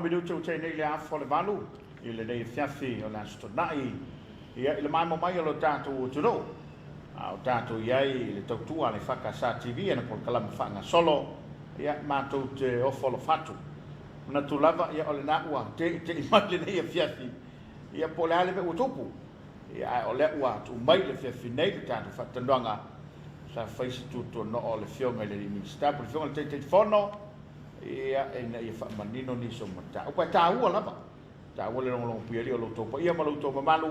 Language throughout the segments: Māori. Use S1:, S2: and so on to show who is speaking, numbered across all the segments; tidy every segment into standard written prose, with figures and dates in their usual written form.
S1: minuto te nei le afo le valu I le nei fiafi o la stonai ia le mai mai lo tato o tudo o tato iai le tautua le whakasa TV ana por kalama whanga solo ia mātou te ofolo fatu na tu lava ia o le na ua te mai le nei fiafi ia po le ale pe utupu ia o le ua tu mai le fiafi nei le tato whatandoanga sa faisi tuto no o le fionga le minister por fionga te fono ia ina ia fa manino ni so mata o pa taua lava taua le long pieri o lo topo ia ma lo topo malu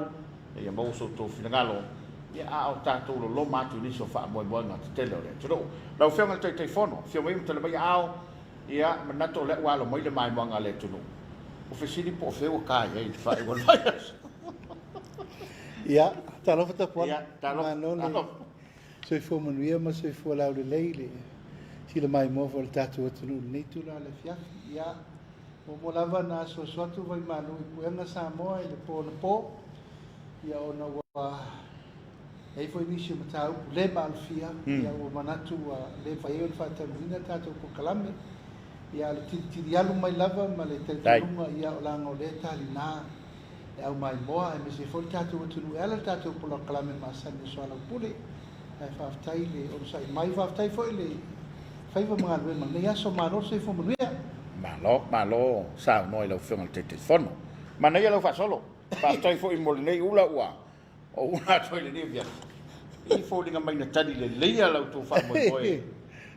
S1: ia mo so to finagalo ia a o tato lo matu ni so fa mo mo na tele le tudo la fionga te fono fionga im te le mai ao ia manato le wa lo mai le mai mo ngale tudo o fesini po feo kai e fa e vai
S2: ia talo fata po
S1: ia talo
S2: so fo manuia ma so fo la le leile si le mai mo vol tatu tu ni tu la le fia ia o lava na so tu vai manu i puenga Samoa i le po ia ona wa e foi nisio matau le malfia ia o manatu le vai on fata mina tatu ko kalame ia le titi alu mai lava ma le telunga ia o langa o le talina e au mai moa e me se foi tatu tu ela tatu po la kalame ma san ni Soalepule e faftai le o sai mai faftai foi le fai va mga lue mang ia so maro se fo manuia
S1: malo sa noi lo fionga te fono ma nei lo fa solo faftai foi mo nei ula ua o una toi le via I fo linga mai na tadi le leia lo tu fa mo boe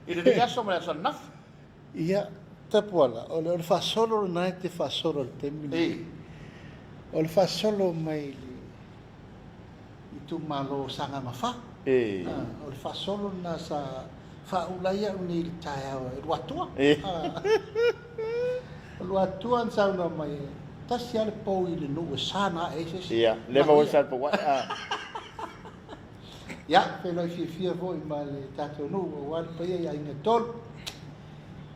S1: I le ia so ma sa naf
S2: ia tapola o le fa solo na te fa solo le temini o le fa solo mai I tu malo sanga mafa o le fa solo na sa fa ulaya uni le taia o ruatua ruatua sa una mai tasi ale po I le no sana e se
S1: ia le mo sa po
S2: ia pe lo fia voi ma le tato no o wal pe ia ina tol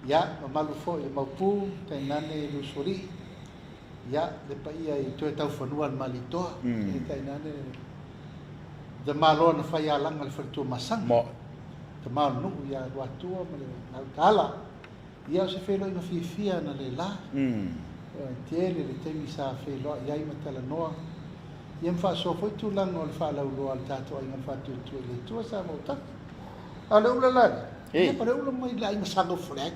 S2: ia ma malu fo I mapu te nane lu sori ia le pa ia I to tau fanuan malitoa te nane de malo na fa ia langa le fertu masang
S1: mo
S2: te mal no ia ruatua ma le nautala ia se felo ina fia na le la tiele le temi sa felo ia I matala noa ia fa so foi tu lang o fa la lo al tato ai fa tu le tu sa mo ta ala ula la ia para ula mai la ina sa no flag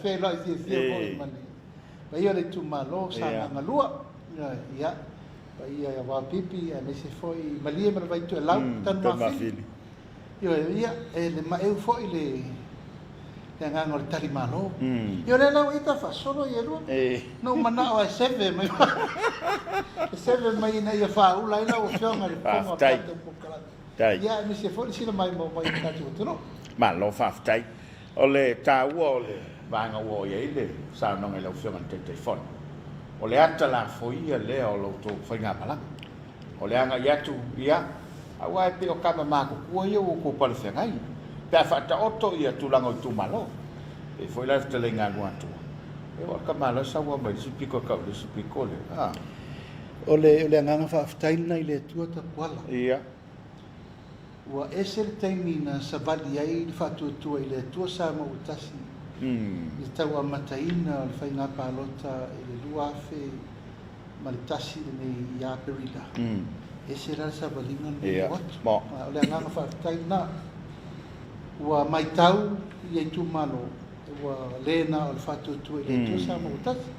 S2: felo I fia foi mani pa ia le tu malo sa na lua ia pa ia va pipi e me se foi malia me vai tu lau tan ma fili ia e le ma eu foi le te ngangol tali malo io le lau ita fa solo ia lu no mana o seve mai seve mai na ia fa ula ina o fionga le ponga tai ia me se foi sino mai mo mai tatu tu no
S1: ma lo fa tai o le ta o le vanga o ia ile sa no ngai lo fionga te telefon o le ata la foi le o lo to foi nga pala o le anga ia tu ia awa pe o kama ma ko ia o ko pa le fengai pe fa ta otto ia tu lango tu malo e foi la te lenga no atu e o kama la sa wa mai sipiko ka le sipiko le
S2: o le nganga fa ftai na ile tu ta kwala
S1: ia
S2: wa esel taimina sa vali ai fa tu ile tu sa mo utasi I tau amataina o le whainga pālota I le luafe ma le tasi nei ia perila. E se rara sa walinga nei watu. O le anganga whaatai na ua mai tau I ei tu malo ua lena o le whatutu I le tu sa mo utasi.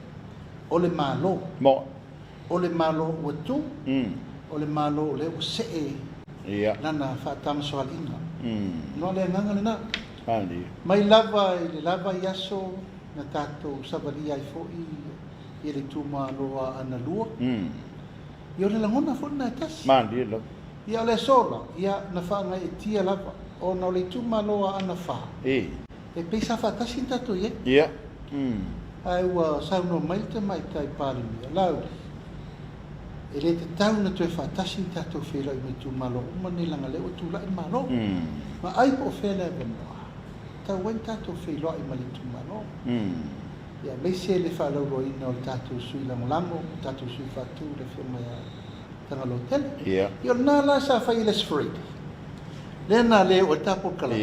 S2: O le malo. O le malo ua tu. O le malo o le ua see. Nana whaatama soalinga. No le anganga le na. Mai lava I le lava iaso na tatou savali ai fo'i I le tuma loa ana lua. Ia le langona fo'i na tasi. Ia le sola, ia na whaanga e tia lava. O na le tuma loa ana wha. E peisa whaatasi tatou ye.
S1: Ia.
S2: Ai ua sauno mai te mai tai pārimia. Lau. E le te tau na tue whaatasi tatou whera I me tuma loa. Umane langa leo tula I malo. Ma ai po whera e venua. Tau wen tatou whailoa I malitu mano. Ia meise le whaalauro ina o le tatou sui langolango, tatou sui whatu le whima ia tangalo tele. Ia nā la sa whai le sfree. Le nā le o tapo kala.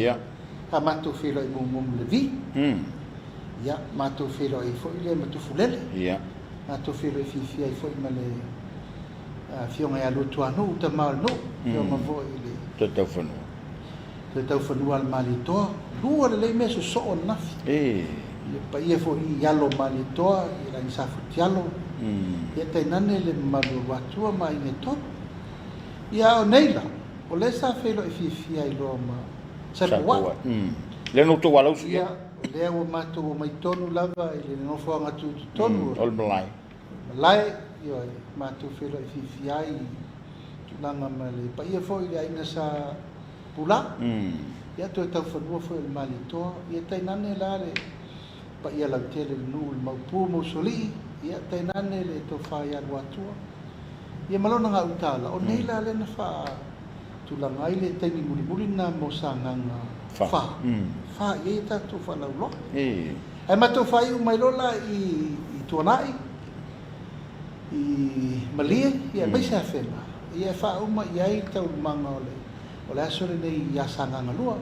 S2: Ka matu whailoa I mumum le vi. ia matou felo ai foi le matufulele
S1: ia
S2: matou felo ai fifia ai foi male fionga ia lutu anu ta mal no fionga vo ile te tau fanua al malitoa lua le meso so on nafi ia pa ia foi ialo malitoa ia la sa futialo ia te nane le malu watua mai ne top ia o neila o le sa felo ai fifia ai lo ma Samoa
S1: le no to wala
S2: ia le o matou mai tonu lava ile no fo nga tu tonu
S1: ol malai
S2: ia matou felo ai fifia ai tulanga male pa ia foi ia ina sa pula ia to tau fanua foi il malitoa ia tai nane la le pa ia la tele nu mau pu mo soli ia tai nane le to fa ia watua ia malona nga utala o nei la le na fa tulanga ile tai ni muli na mo sanganga fa ia ta tu fa la lo ai matou fa i mai lola i tuanai i malia ia mai sa fema ia fa uma ia i tau manga ole aso le nei ia sanganga lua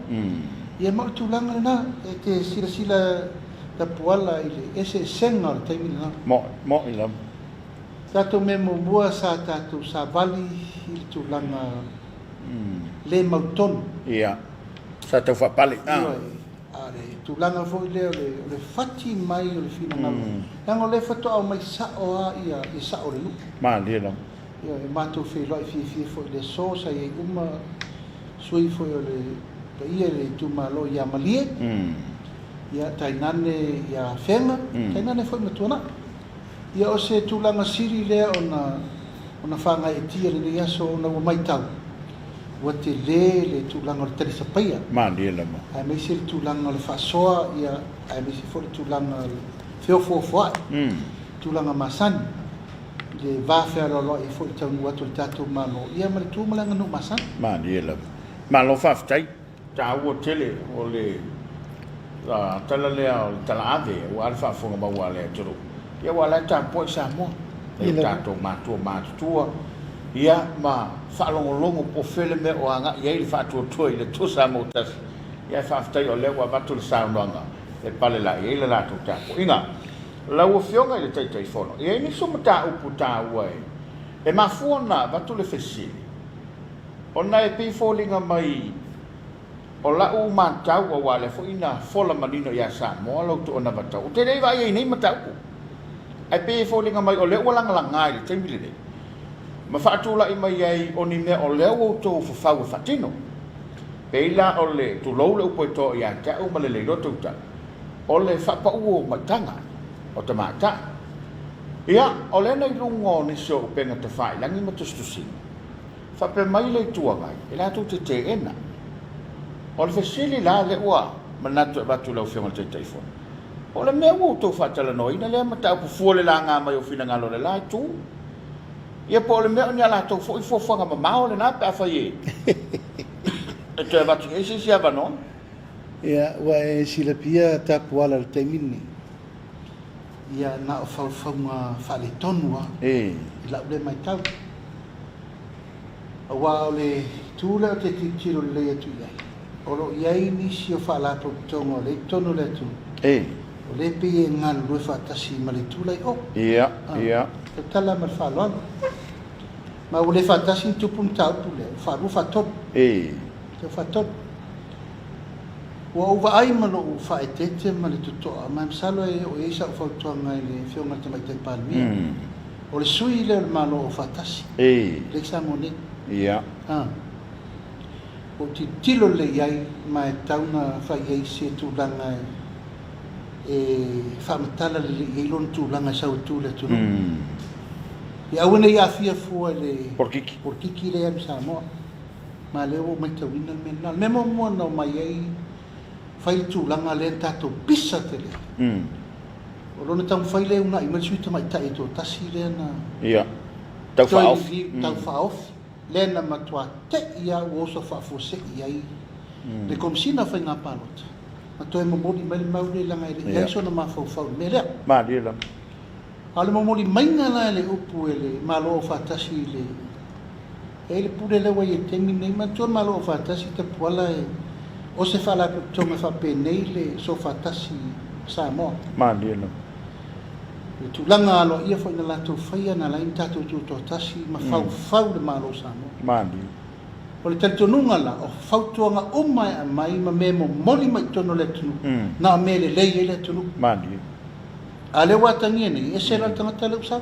S2: ia mau tulanga na e te sila ta puala ile ese senga te mina
S1: mo ila
S2: tato memo bua sa tato sa vali il tulanga le mauton
S1: ia sa te fa pali
S2: ale tulanga foi le fati mai o le fina nga le fato au mai sa o ia i sa o le lu
S1: ma le la
S2: ia matou fe lo fi foi le so sa ia uma sui foi le pe ia le tu malo ia malie ia tainane ia fenga tainane foi matuna ia o se tulanga siri le ona fanga e tia le ia so na mai tau wa te le tulanga le tele sapaia
S1: ma le la
S2: ai me se tulanga le fasoa ia ai me se foi tulanga feo fo tulanga masan le va faire lo e foi tau watu tatu mano ia ma tu malanga no masan
S1: ma le la ma lo fa tai ta o tele o le tala le tala ave o alfa fo ma wa le turu ia wala ta po sa mo e ta to ma tu ia ma fa longo po fele me o anga ia il fa tu le tu sa mo tas ia fa tai o le wa ba tu sa ndanga e pale la ia la tu ta inga la o fionga le tai fono ia ni so mata o puta uai e ma fuona ba tu le fesili ona e pe folinga mai o la u matau o wale fo ina fola manino ia Samoa lo tu ona batau te dei vai nei matau ai pe folinga mai o le wala ngai te mile dei ma fa tu la i mai ai oni me o le o to fo fa fatino pe la o le tu lo le po to ia ta o male le roto ta o le fa pa u matanga o te mata ia o le nei lungo ni so penga te fai langi matustusi fa pe mai le tua vai e la tu te ena o le fesili la le ua manatu batu lau fiona te telefone o le mea ua tau fatala no ina le matau pu fuole la ngā mai o fina ngalo le la tu ia po le mea ni ala tau fo i fofanga mamao le na pe afa ye e te batu e si ava no
S2: ia ua e sila pia tapu ala le teimini ia na o faufaunga fale tonua i lau le mai tau ua o le tūle o te titiro le atu iai o lo iai nisi o whaalato tonga le tono le tu o le pe e ngalu lue whaatasi ma le tūlai o
S1: ia
S2: te tala ma le whaaloano ma o le whaatasi tupun taupu le whaaru whaatop te whaatop ua uwa ai ma lo u whaetete ma le tutoa ma msalo e o eisa o whautuanga i le whionga te mai te palmia o le sui le malo o whaatasi le samone
S1: ia
S2: o ti tilo le iai ma e tauna whai ei se tūlanga e whamatala le iai lon tūlanga sau tūle tunu i awana i awhia fua le porkiki le am Samoa ma leo mai tawina menal memo mua no mai ei whai tūlanga le tato pisa te le o lona tau whai le una i marisuita mai tae to tasi le na
S1: tau whaof
S2: tau whaof lena matua te ia o so fa fose iai le komsina fa nga palot mato e momoli mai mau le langa ile so na mafau fau mele
S1: ma dila
S2: ale momoli mai nga le upu ele malo fa tasi le ele pure le wa ye temi nei mato malo fa tasi te pola e o se fa la tonga fa penei le so fa tasi Samoa.
S1: Mandino.
S2: Tulanga alo ia foi na lato faia na lain tatu tu to tasi ma fau de malo Samoa.
S1: Mandi.
S2: O le taltonunga la o fautuanga o mai a mai ma memo moli mai tono le tunu. Na mele lei le tunu.
S1: Mandi.
S2: Ale watangi ni e se la tangata le usa.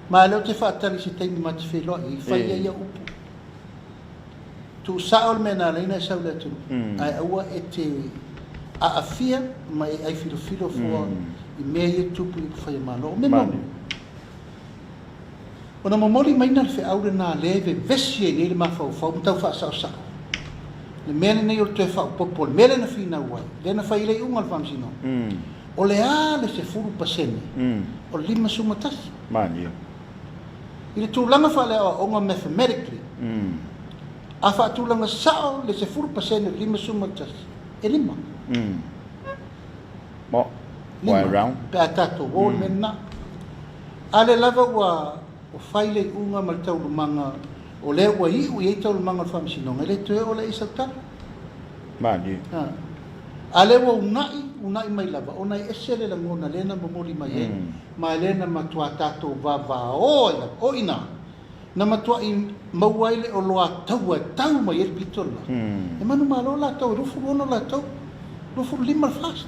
S2: Ma le te fatali si tei ma te felo i faia ia upu. Tu saol mena le ina sa le tunu. Ai aua e te a afia mai ai filo fo i mei tupu i faia malo. Me moli. Ona mamoli mai na fe aure na leve vesi ni le mafau fau tau fa sa sa. Le mele nei o te fa popol mele na fina wai. Le na fai le ungal fam sino. O le ale se furu pasene. O lima suma tas.
S1: Mani.
S2: Ile tu langa fa le o nga mathematically. A fa tu langa sa le se furu pasene lima suma tas. E lima.
S1: Mo. Why round?
S2: Pe tato wol menna. Ale lava wa o faile unga mal tau lumanga o le wa i u tau lumanga fam sinonga le toe o le isata
S1: Mani.
S2: Ale wa unai mai lava ona esele la ngona lena momoli mai ma lena matua tato va o ina na matua i mauaile o loa tau mai el bitola e manu malo la tau rufu ono la tau rufu lima fast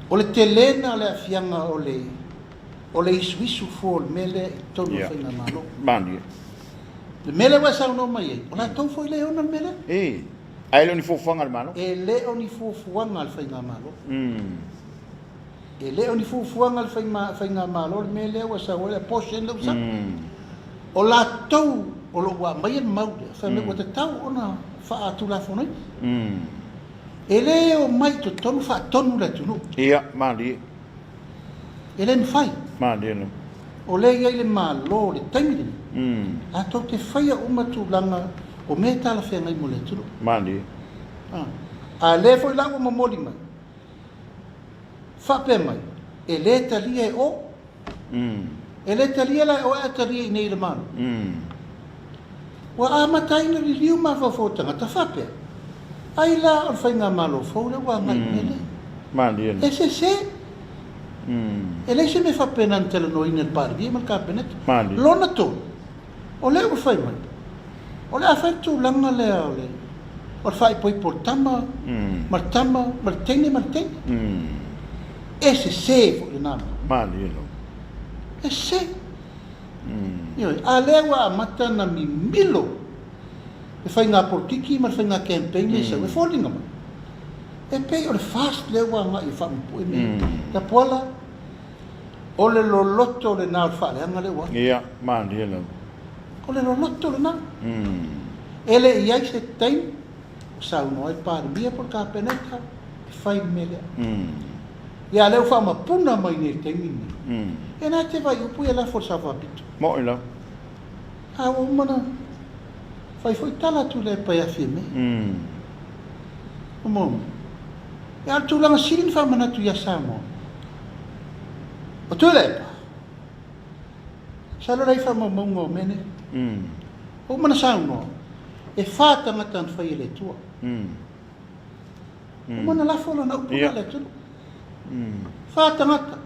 S2: o le telena le afianga o le isu fo mele tonu faina malo.
S1: Mani.
S2: Le mele wa sa no mai. Ona tau foi le ona mele?
S1: Ai lo ni fo fanga malo.
S2: E le oni fo fuanga al faina malo. E le oni fo fuanga al faina malo mele wa sa o le posen do sa. O la tau o lo wa mai mau fa me wa tau ona fa atu la fonoi. E le o mai to tonu fa tonu la tunu.
S1: Ia, mani.
S2: Ele me fai.
S1: Mandino.
S2: O le ia le malo le taimini. A tau te whaia umatu langa o me tala whea ngai mo le turu.
S1: Mandi.
S2: A le foi lango mamoli mai. Whape mai. E le talia e o. E le talia la o e talia i nei le mano. Wa a mataina li liu ma whawhotanga ta whape. Ai la o whainga malo fōle wa ngai mele.
S1: Mandino.
S2: E se. E lei se me fa pena antele no in il parvi ma cabinet lona to o le o fai mai o le fa tu langa le ole o fai poi portama martama martene e se fo le nana
S1: Mandino.
S2: e se io a lewa mata na mi milo e fai nga portiki ma fai nga campaign le se fo linga ma e pe o le fast lewa nga i fa un po e la pola o le loloto le nā wha le anga le wa.
S1: Ia, Mandino.
S2: O le loloto le nā. Ele iai se teim, o sau no ai pāri mia por ka peneta, e whai mele. Ia leo wha mapuna mai ne teimini. E nā te vai upu e la forsa whapito.
S1: Mo ila.
S2: Ha o mana, whai tala tu le pai a whime. O mo. E al tu langa sirin wha mana tu ia Samoa. O tu lepa. Sa lorei wha maungo mene. O mana sauno. E whātangata an whai le tua. O mana lafola na upuna le tulu. Whātangata.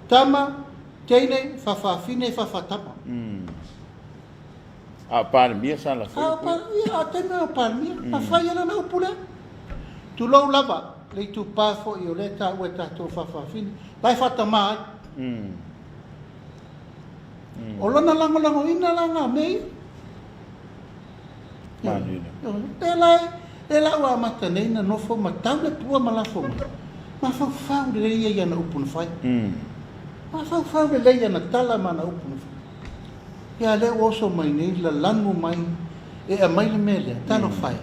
S2: Tama, teine, whawhawhine, whawhatama.
S1: A pārmia sa la
S2: A pārmia, a teime a pārmia. A whai ana na upuna. Tu lau lava. Le tu pafo i o le ta ue tatou whawhawhine. Lai whatama ai. O lana lango ina langa mei. E la ua mata nei na nofo ma tau le pua ma lafo ma. Ma whau le leia ia na upuna whai. Ma whau le leia na tala ma na upuna whai. Ia le oso mai nei la langu mai. E a mai le mele, talo whai.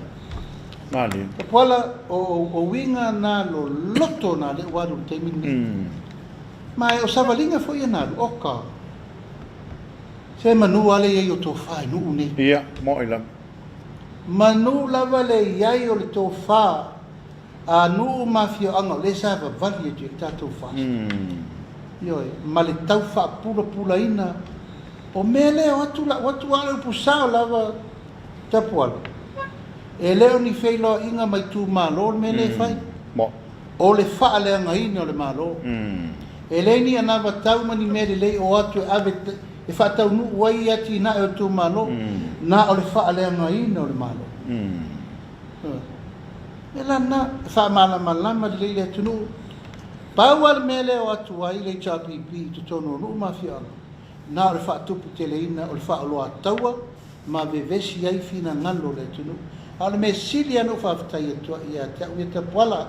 S1: Mali.
S2: E poala o winga na lo loto na le waru te mini. Ma o savalinga foi na oka. Se manu ale ye o to fai nu une.
S1: Ia, mo ila.
S2: Manu lava le yai o le to fa. A nu mafia anga le sa va vali e tato fa. Yo, ma le tau fa pula ina. O mele o atu ale pusa lava tapuala. E leo ni feilo inga mai tu malo mele fai.
S1: Mo.
S2: o le whaaleangaina o le malo. E leini ana watau mani mere lei o atu e ave e whatau nu wai ati na e o tu malo, na o le whaaleangaina o le malo. E lana, e whaamalamalama le lei le tunu, pau al mele o atu wai le chapipi tu tono nu mafia ala. Na o le whaatupu te leina o le whaaloa taua, ma vevesi ai fina ngalo le tunu. Ale me sili anu whaafitai atua ia te au ia te puala,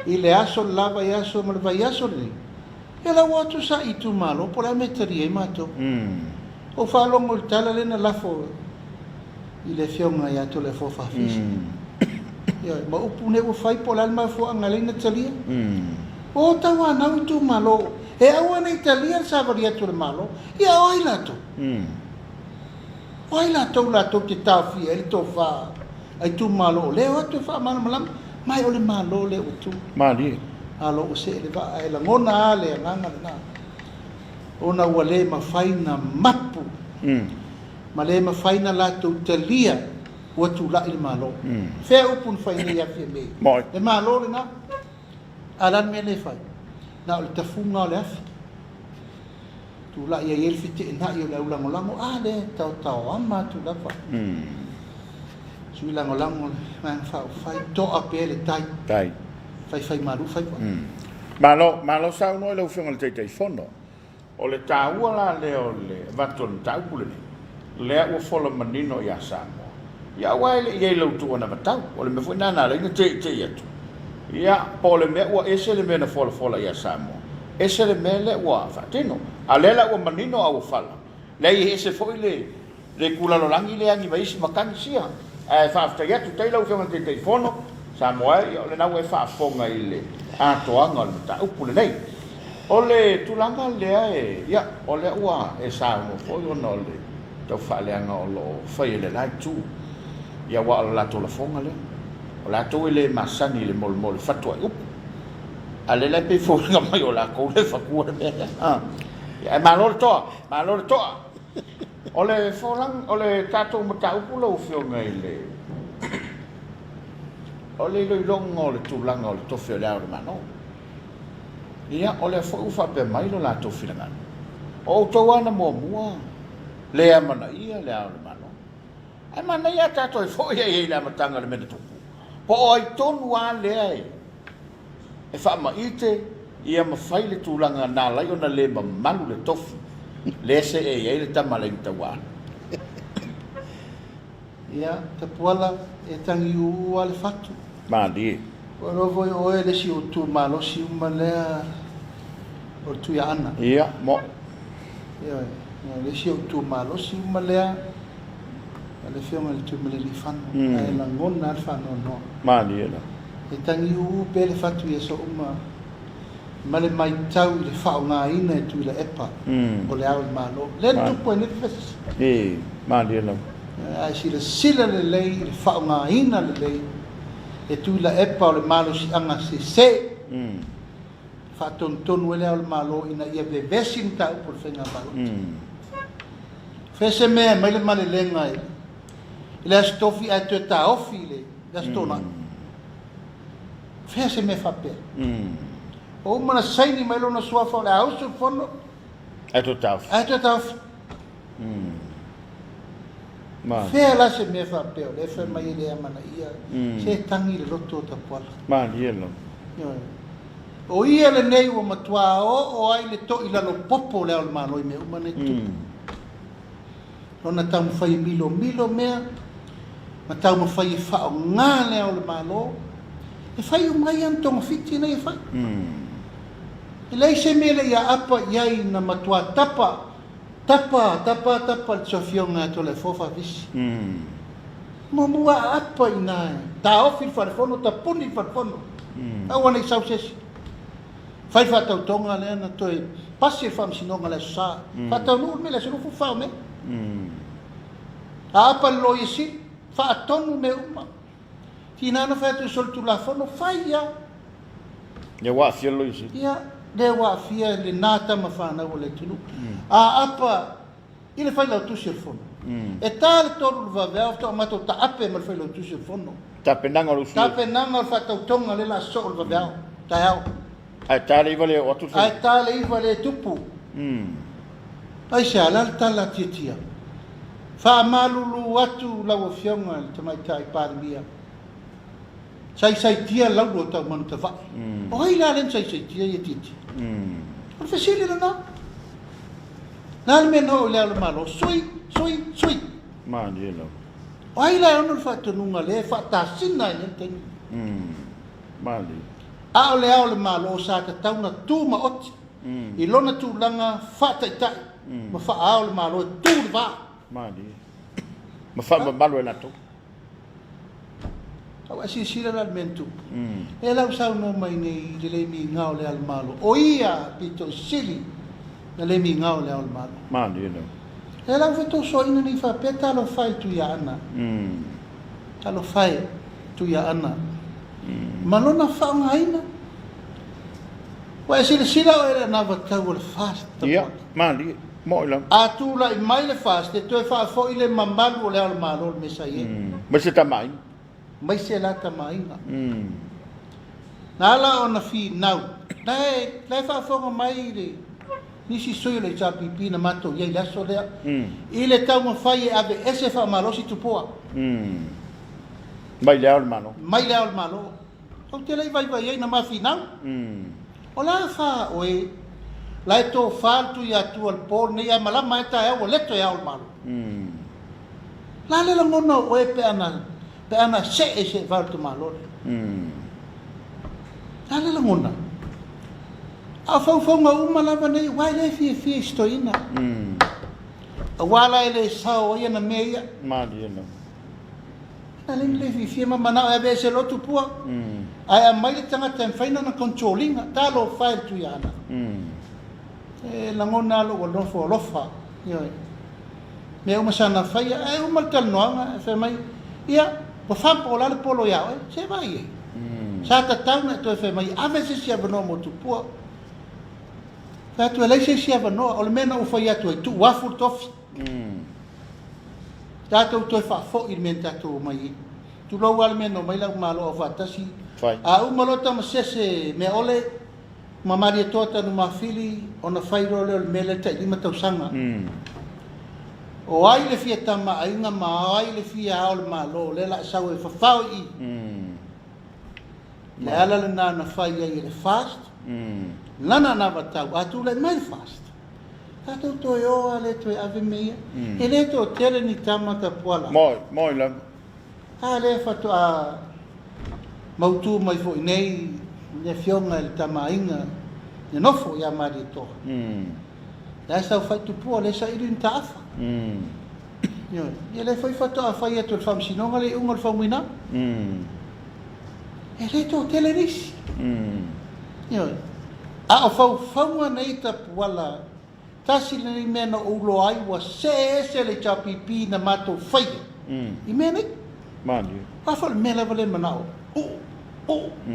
S2: i le aso lava i aso ma le vai aso le. E la watu sa i tu malo, po la metari e mato. O whaalongo le tala lena lafo, i le fionga i ato le fofa fisi. Ma upune o fai po l'alma fo angalena talia. O tawa nau tu malo, e awana Italia sa varia tu le malo, ia oi lato. Oi lato te tafi, e to fa, ai tu malo, leo atu fa malam, mai o le malo le o tu.
S1: Mali.
S2: Alo o se le va, e la ngona le nganga le na. Ona wale ma faina mapu. Ma le ma faina lato Italia, o tu la il malo. Fe upun faina ia fie me. Le malo le na. Alan me le fai. Na o le tafunga o le afi. Tu la ia il fite na ia la ulangolango. Le tau ama tu la fa. Sui langolango man fa fai to apele tai.
S1: Tai.
S2: Fai maru fai.
S1: Malo sa no le ufenga le tei fono. O le taua la le o le vaton taupule ni. Le o fola manino ia Samoa. Ia wai le ia lo tu ona vatau. O le me foi nana le te atu. Ia po le me ua ese le me na fola ia Samoa. Ese le me le ua fatino. A le la ua manino au fala. Le i ese foi le kulalolangi le angi vaisi makani sia. E whaaftai atu tei lau whenga te fono. Samoa i o le nau e whaafonga i le atoanga o le ta upule nei. O le tulanga lea ia o le ua e Samoa foi ona o le tau whaaleanga o lo whai le lai tu. Ia wa o lato la fonga le. O lato le masani le mol fatua i upu. A le le pe fonga mai o la kou le whakua le mea. Ia malo le toa. O le folang, o le tatou mata upu lau whionga i le. O le loilonga o le tūlanga o le tofi o le au le mano. Ia o le ufa pe mai lo lato whilangana. O tau ana mua. Le amana ia le au le mano. Ai mana ia tato e fo ia i la matanga le mena tupu. Po o ai tonu a lea e wha ite ia mawhai le tūlanga nā lai o na le malu le tofu. Le se e ia le tamala i tawana.
S2: Ia, te puala e tangi ua le fatu.
S1: Mandi.
S2: O rovo e oe le si o tu malo si uma lea o tu ia ana.
S1: Ia, mo.
S2: Ia, le si o tu malo si uma lea le fiona le tu mele li fano. E la ngona al fano no.
S1: Mandi e la.
S2: E tangi ua pe le fatu ia so uma male mai tau i le whao ngā ina e tu i le epa. O le au le malo. Le tupu e ne fes.
S1: E, mandi e la.
S2: Ai si le sila le lei, le whao ngā ina le lei. E tu i le epa o le malo si anga se. Whaton tonu e le au le malo ina ia vevesi ni tau por whenga malo. Fese mea mai le male lenga e. I le astofi a te ta ofi le. Gastona. Fese me whapea. O mana saini mai lona suafa o le ausu fono.
S1: E to tau.
S2: A te tau. Fea la se me whapea, le wha mai le amana ia, se tangi le roto o ta puala.
S1: Mandi e la.
S2: O ia le nei o matua o ai le to i lalo popo le au le maloi me umane tu. Lona tau mwhai milo mea, ma tau mwhai e whao ngā le au le malo, e whai umai antonga fiti nei e whai. E lei se mele ia apa iai na matua tapa le sofionga ato le fofa visi. Mamua apa ina ta ofi il farfono, ta puni il farfono. Awana i sau sesi. Fai fatau tonga le ana toi pasi il Faamisionare le sa. Fatau nu me le surufu fao me. A apa lo isi fa atonu me uma. Tinana fa tu sol tu la fono fai ya.
S1: Ya wa fielo isi.
S2: Ya le wa fia le nata ma fa na le tunu. A apa ile fai la tu sil fono. E tal tolu va vea to mato ta ape ma fai la tu sil fono.
S1: Ta penanga lo su.
S2: Ta penanga fa tau tonga le la sol va vea. Taiao.
S1: Ai tale vale o tu.
S2: Ai tale I vale tupu. Ai se ala tala titia. Fa malulu atu lau fionga te mai tai parmia. Sai tia lau do tau manu te vai. O hai la len sai tia ia titi. O fesili na. Nal me no le malo sui.
S1: Mani lo.
S2: O hai la ono fa tununga le fa tasina ia te.
S1: Mali.
S2: A o le malo sa ta tauna tu ma oti. I lona tu langa fa tai. Ma fa a o le malo tu va.
S1: Mali. Ma fa malo na tu.
S2: Au sila la mentu. E lau sau no mai nei le mi ngao le al malo. O ia pito sili na le mi ngao le al malo.
S1: Mali lo.
S2: E lau veto so ina ni fa peta lo fai tu ya ana. Talo fai tu ya ana. Malona fa ngaina. Wa sila o era na vatau le fast.
S1: Ia, mali. Moila.
S2: A tu la I mai le fast e tu fa fo ile mamalu o le al malo me sai.
S1: Ma se tamai.
S2: Mai se la tamaina. Nala ona fi nau. Lai fa fonga mai le. Nisi soi le cha pipi na mato ye la so le. Ile tau mo fai ave ese fa malosi tu poa.
S1: Mai le al malo.
S2: Mai le al malo. O te lai vai ye na ma fi nau. O la fa oe. Lai to faltu ya tu al pol ne ya mala mai ta o leto ya al malo. La le ngono oe pe ana se faltu malo. La le ngona. A fau nga uma lava nei wai le fi stoina. A wala ele sao ia na meia.
S1: Mali no.
S2: Na le fi ma mana e be se lotu pua. Ai a mai tanga ten faina na controlling ta lo file tu yana. E la ngona lo lo fo lofa. Yo. Me uma sana faia e uma tal noanga fe mai. Ia, po fam po la polo ya, se vai. Sa ta tauna to fe mai ave se sia bano mo tu pua. Fa tu le se sia bano o mena o fa ya tu wafu tof. Ta to fa fo il menta to mai. Tu lo wal meno mai la malo o fa tasi. A uma lo ta se me ole mamari tota no mafili ona fairo le mele ta lima tau sanga. O ai le fia tama ainga ma ai le fia aol malo le la sau e fafau I. Le ala le na fai ai le fast. Lana na vatau atu le mai fast. Tato to yo ale to ave mea. E le to tele ni tama ka poala.
S1: Moi la.
S2: Ha le fatu a mautu mai fo nei le fionga le tama inga. Ne nofo ya mari to. La sa fai tu po le sa irin tafa. Yo, ele foi fato a fai tu Faamisionare le ungol famina. Ele to teleris. Yo. A o fau nei ta wala. Tasi le mena o lo ai wa se le chapipi na mato fai. I mena.
S1: Mani.
S2: A fal mena vale manao.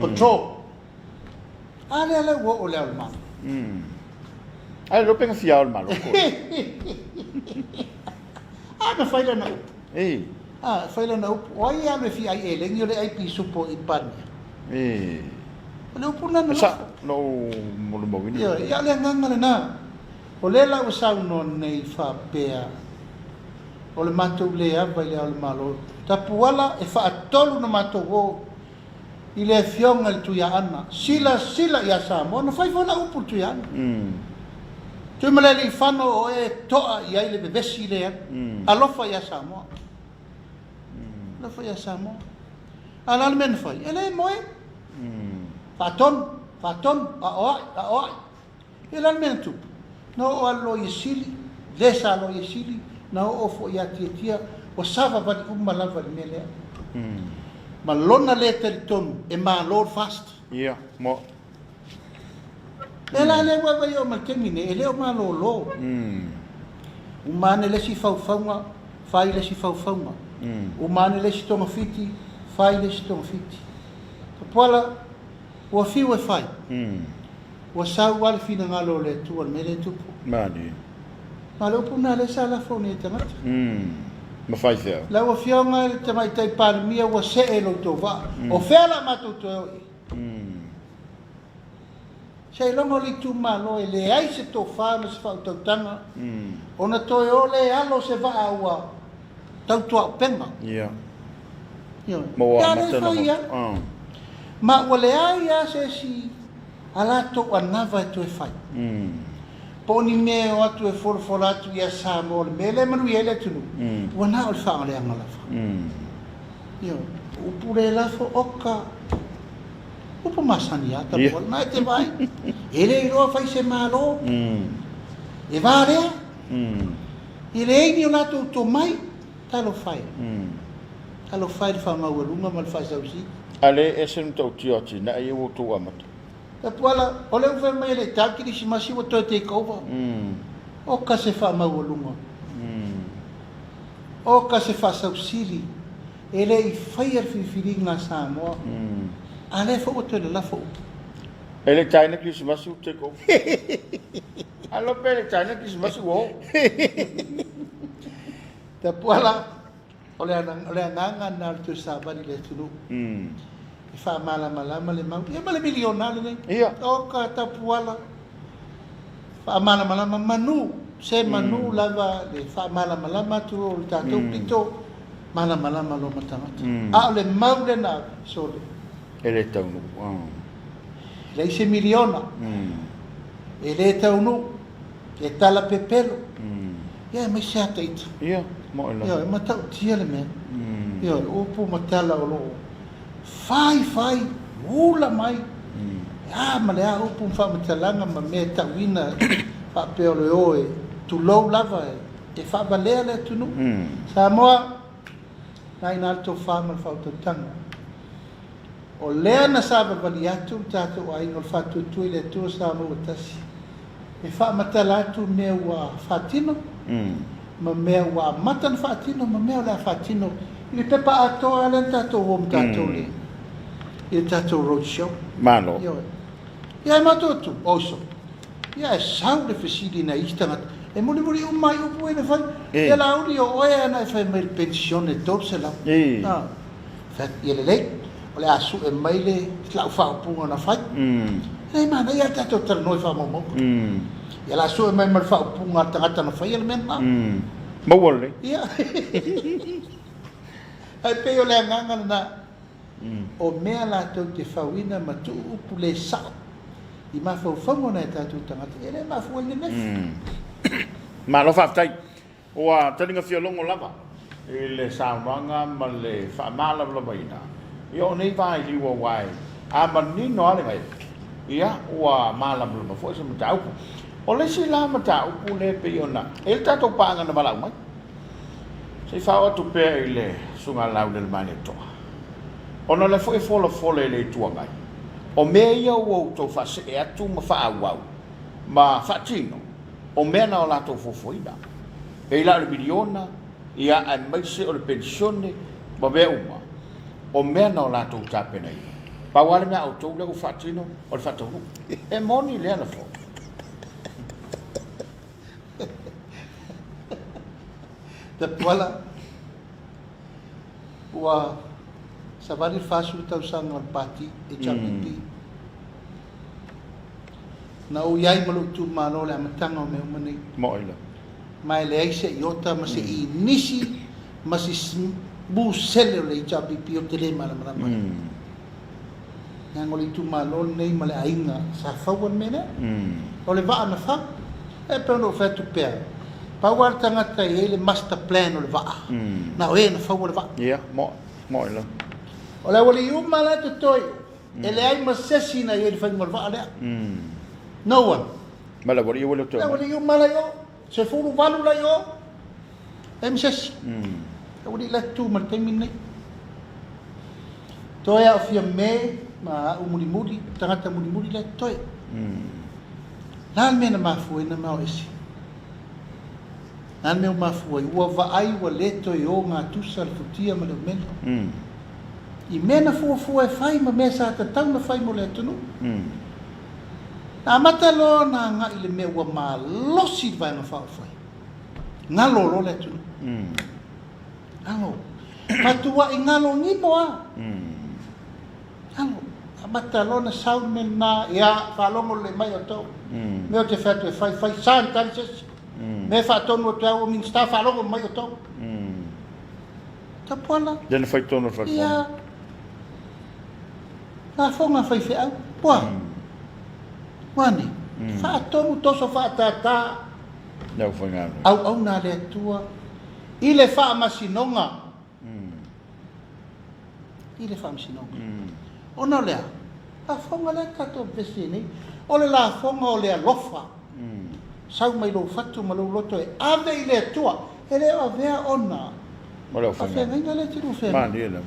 S2: Control. Ale wo o le al man.
S1: Ai lo penga fia al malo.
S2: Na fai la na up. Fai la na up. Oi a me fi ai ele ngi le ai pi supo I pan. Le upuna na.
S1: Sa no mo lo mo
S2: Yo, ya le nganga na. O le la usa no nei fa pea. O le mato le ava le al malo. Tapuala e fa atolu no mato wo. I le fionga le tu ya ana. Sila ya Samoa. No fai fona upu tu ya ana. Tu malele fano o e toa I ai le bebesi le alofa ya Samoa. Alofa ya Samoa. Alal men fai. Ele moe. Faton a oi. Ele al men tu. No o alo yesili, lesa alo yesili, na o fo ya tia o sava va lava mele. Ma lona le teriton e ma lord fast.
S1: Yeah, mo.
S2: Ela le wa yo mal kemine, ele o ma lo. Umane le si faufaunga, fai le si faufaunga. Umane le si tonga fiti, fai le si tonga fiti. Pola o fiu e fai. O sau wale fina ngalo le tu al mele tupu.
S1: Mani.
S2: Ma lo puna le sala fone tamata.
S1: Ma fai fea.
S2: La o fionga le tamai tai parmia o se e lo tova. O fela matu to. Sei longo li tu malo e le ai se to fa ma se fa tautanga. Ona toi ole alo se va aua tautua penga.
S1: Ia.
S2: Yo.
S1: Mo
S2: Ya
S1: wa
S2: le
S1: matana.
S2: fai ya. Ma wale ai ya se si ala to anava e to e fai. Poni me o atu e forfora atu ia Samoa le mele manu ele tunu. Wana o fa ale angala fa. Yo. Upure la fo oka. Upo masani ata
S1: Yeah.
S2: pol mai te vai. Ele ro fai se malo. E vare. Ele ni ona to mai talo fai. Talo fai fa ma welunga mal fa sausi.
S1: Ale esen to tioti na e o tu amata.
S2: E pola ole u fa mai le taki di simasi o to te kova. O ka se fa ma welunga. O ka se fa sausi. Ele I fai ar fi na Samoa. Ale fo o te la fo.
S1: Ele taina Christmas u te ko. Alo pele taina Christmas o.
S2: Te pola ole ananga na tu sabani le tunu. I fa mala le mau. E mala milionale ne.
S1: Ia.
S2: O ka ta pola. Fa mala manu. Se manu lava le fa mala tu o tato pito. Mala lo matamata. A ole mau le na sole.
S1: Ele taunu.
S2: Le se miliona. Ele taunu. E tala pepelo. Ia mai se ataita.
S1: Ia, mo ela.
S2: Ia, ma tau tia le mea. Ia, upu matala o loo. Fai, ula mai. Ia, ma lea upu mwha matalanga ma mea tauina wha peo le oe. Tu lou lava e wha balea le tunu. Samoa, nai nalto wha mal wha utotanga. O lea na saba vali atu, tato o aino wha tuitui le tua Samoa tasi. E wha matala atu mea ua whatino. Ma mea ua matan whatino, ma mea la whatino. I pepa atoa le tato wom tato le. I tato roadshow.
S1: Malo.
S2: Ia e matotu, oso. Ia e sau le fesili na istanga. E muli umai upu e ne whai. Ia la uri o oe ana e whai mai pensione torse la. Ia le lei. O le asu e mai le lau whaupunga na whai. Nei mana, ia tato taranoi whamamoko. Ia la asu e mai mal whaupunga tangata na whai ele mena.
S1: Mawale.
S2: Ia. Ai peo le anganga na o mea la tau te whauina ma tu upu le sao. I ma whauwhango na e tātou tangata. E le ma whauina nefu.
S1: Malo whaftai. Oa taringa fia longo lava. E le saunanga ma le whamala vlawaina. Ia o nei vai liwa wai. A manino ale vai. Ia oa mala vlawa. Fua se mata upu. O le si la mata upu le pe iona. E le tātou paanga na malau mai. Se whao atu pēr i le sunga lau le mane toa. Ono le fo e fole le tua mai. O mea ia ua tau whase e atu ma wha au. Ma whatino. O mea na o lato fofoina. E ila le miliona. Ia ai maise o le pensione. Ma mea uma. O mea na o lato tapena ia. Pawale mea au tau le u whatino. O le whatonu. E moni lea na fo.
S2: Te puala. Ua savali fasu tau sanga al pati e chamiti. Na o iai malu tu malo le amatanga o meu mani.
S1: Mo ila.
S2: Mai le aise iota ma se I nisi ma se bu sele le I chamiti o te le mala mala. Nang oli tu malo nei ma le ainga sa fawan mena. O le vaa na fa. E pēno o fetu pēr. Pawar tangata I le master plan o le vaa. Na o e na fawa le vaa.
S1: Ia, mo ila.
S2: O le wali uma la te toi. E le ai masesi na I le whainga le vaa lea. No one.
S1: Mala wali wale to.
S2: Le wali uma la yo. Se furu valu la yo. E masesi. Le wali la tu ma te minei. Toi a fia me ma u muri tangata muri le toi. Lan me na mafua ina mau esi. Lan me o mafua ua vaai ua leto I o ngā tusa le futia ma le mena. I mena fua e whai ma mea sa tatau na whai mo le atunu. Nā matalo nā ngā I le mea ua mā losi vai na whao whai. Ngalo lo le atunu. Ngalo. Matua I ngalo ngimo a. Ngalo. Matalona sound men na ia whalongo le mai o tau. Meo te whatu e whai saan tanses. Me whatonu o tau o min sta whalongo mai o tau. Ta puala.
S1: Dena whai tono whai
S2: Ia. Ka whonga whai whi au. Pua. Wani. Whaatonu toso whaatata.
S1: Nau whai ngānu.
S2: Au nā le tua. I le whaamasinonga. I le whaamasinonga. Ona lea. A whonga lea kato pesi nei. O le la whonga o lea lofa. Sau mai lo fatu ma lo loto e ave i le tua. E le a vea ona.
S1: Ma leo
S2: A
S1: whai
S2: whea
S1: ngānu.
S2: ngainga le tiru whea.
S1: Mani e leo.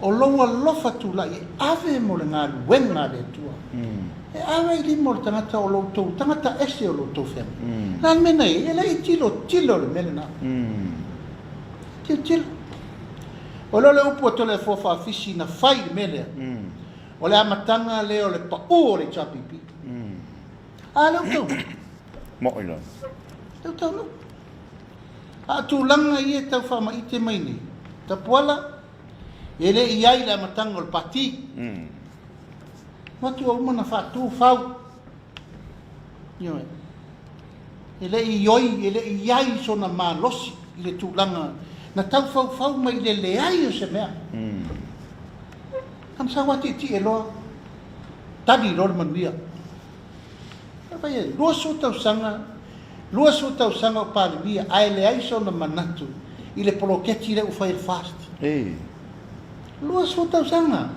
S2: O loa lofa tu la i ave mo le ngā luenga le tua. E ave i limo le tangata o lo tau. Tangata ese o lo tau whea. Nā mena e le i tilo le mele nā. Tilo. O le upu o tole fofa fisi na whai le mele. O le amatanga leo le pa'u o le chapipi. A leo tau.
S1: Mo i leo.
S2: Leo tau no. A tūlanga i e tau whama i te maini. Ta puala. E le i ai le amatanga o le pati. Matu au mana whātū whau. Ioe. E le i oi, e le i ai so na mā losi i le tūlanga. Na tau whau mai le leai o se mea. Kam sa wati ti e loa. Tadi lor manuia. Pai e, lua so tau sanga o palimia, ai leai so na manatu. I le poloketi le ufai fast. Lua so tau sanga.